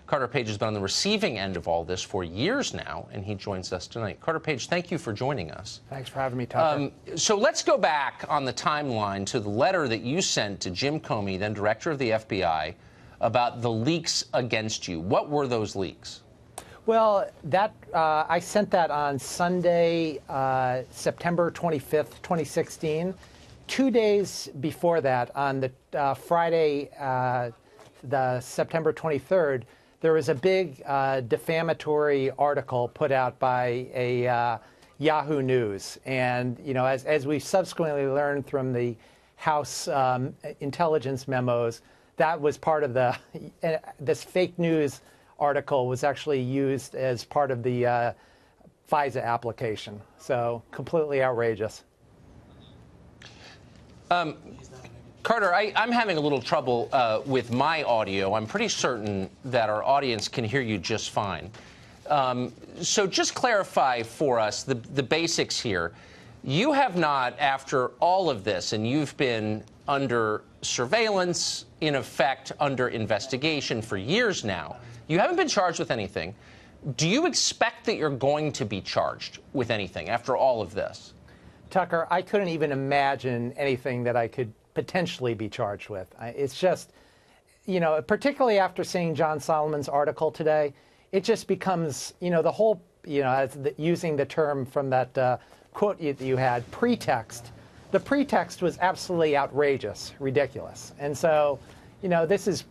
Carter Page has been on the receiving end of all this for years now, and he joins us tonight. Carter Page, thank you for joining us. Thanks for having me, Tucker. So let's go back on the timeline to the letter that you sent to Jim Comey, then director of the FBI, about the leaks against you. What were those leaks? Well, I sent that on Sunday, September 25th, 2016. 2 days before that, on the Friday, the September 23rd, there was a big defamatory article put out by a Yahoo News. And, you know, as we subsequently learned from the House intelligence memos, that was part of this fake news article was actually used as part of the FISA application. So completely outrageous. Carter, I'm having a little trouble with my audio. I'm pretty certain that our audience can hear you just fine. So just clarify for us the basics here. You have not, after all of this, and you've been under surveillance, in effect, under investigation for years now, you haven't been charged with anything. Do you expect that you're going to be charged with anything after all of this? Tucker, I couldn't even imagine anything that I could potentially be charged with. It's just, you know, particularly after seeing John Solomon's article today, it just becomes, you know, the whole, you know, using the term from that quote that you had, pretext. The pretext was absolutely outrageous, ridiculous. And so, you know, this is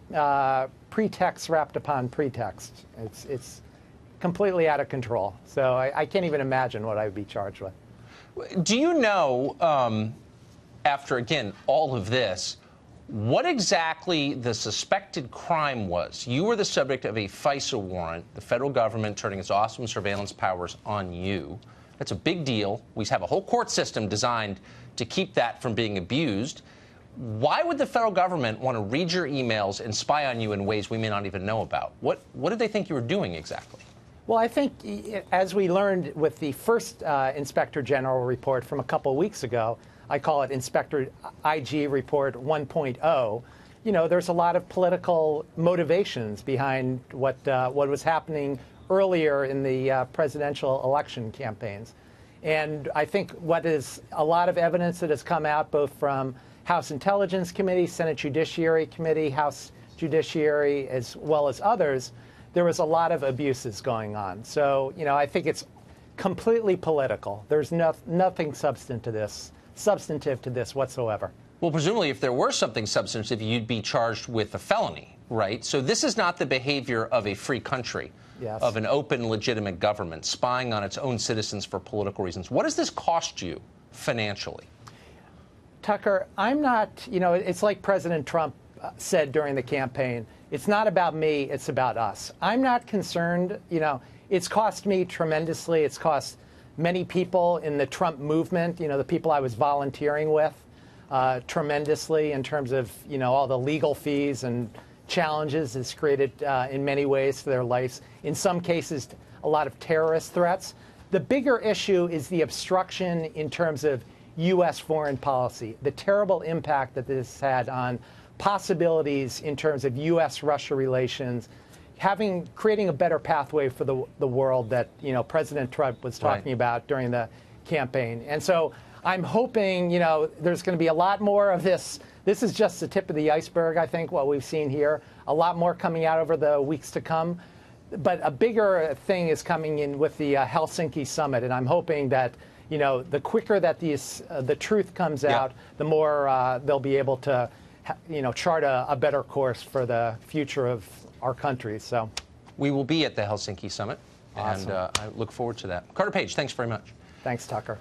pretext wrapped upon pretext. It's completely out of control. So I can't even imagine what I would be charged with. Do you know, after, again, all of this, what exactly the suspected crime was? You were the subject of a FISA warrant, the federal government turning its awesome surveillance powers on you. That's a big deal. We have a whole court system designed to keep that from being abused. Why would the federal government want to read your emails and spy on you in ways we may not even know about? What did they think you were doing exactly? Well, I think, as we learned with the first Inspector General report from a couple of weeks ago, I call it Inspector IG Report 1.0, you know, there's a lot of political motivations behind what was happening earlier in the presidential election campaigns. And I think what is a lot of evidence that has come out both from House Intelligence Committee, Senate Judiciary Committee, House Judiciary, as well as others, there was a lot of abuses going on. So, you know, I think it's completely political. There's nothing substantive to this whatsoever. Well, presumably, if there were something substantive, you'd be charged with a felony, right? So this is not the behavior of a free country, yes, of an open, legitimate government spying on its own citizens for political reasons. What does this cost you financially? Tucker, I'm not, you know, it's like President Trump said during the campaign. It's not about me, it's about us. I'm not concerned, you know, it's cost me tremendously. It's cost many people in the Trump movement, you know, the people I was volunteering with, tremendously in terms of, you know, all the legal fees and challenges it's created in many ways to their lives. In some cases, a lot of terrorist threats. The bigger issue is the obstruction in terms of U.S. foreign policy, the terrible impact that this had on possibilities in terms of U.S.-Russia relations, creating a better pathway for the world that, you know, President Trump was talking about during the campaign. And so I'm hoping, you know, there's going to be a lot more of this. This is just the tip of the iceberg, I think, what we've seen here. A lot more coming out over the weeks to come. But a bigger thing is coming in with the Helsinki summit, and I'm hoping that, you know, the quicker that the truth comes out, the more they'll be able to, you know, chart a better course for the future of our country. So we will be at the Helsinki summit, awesome, and I look forward to that. Carter Page, thanks very much. Thanks, Tucker.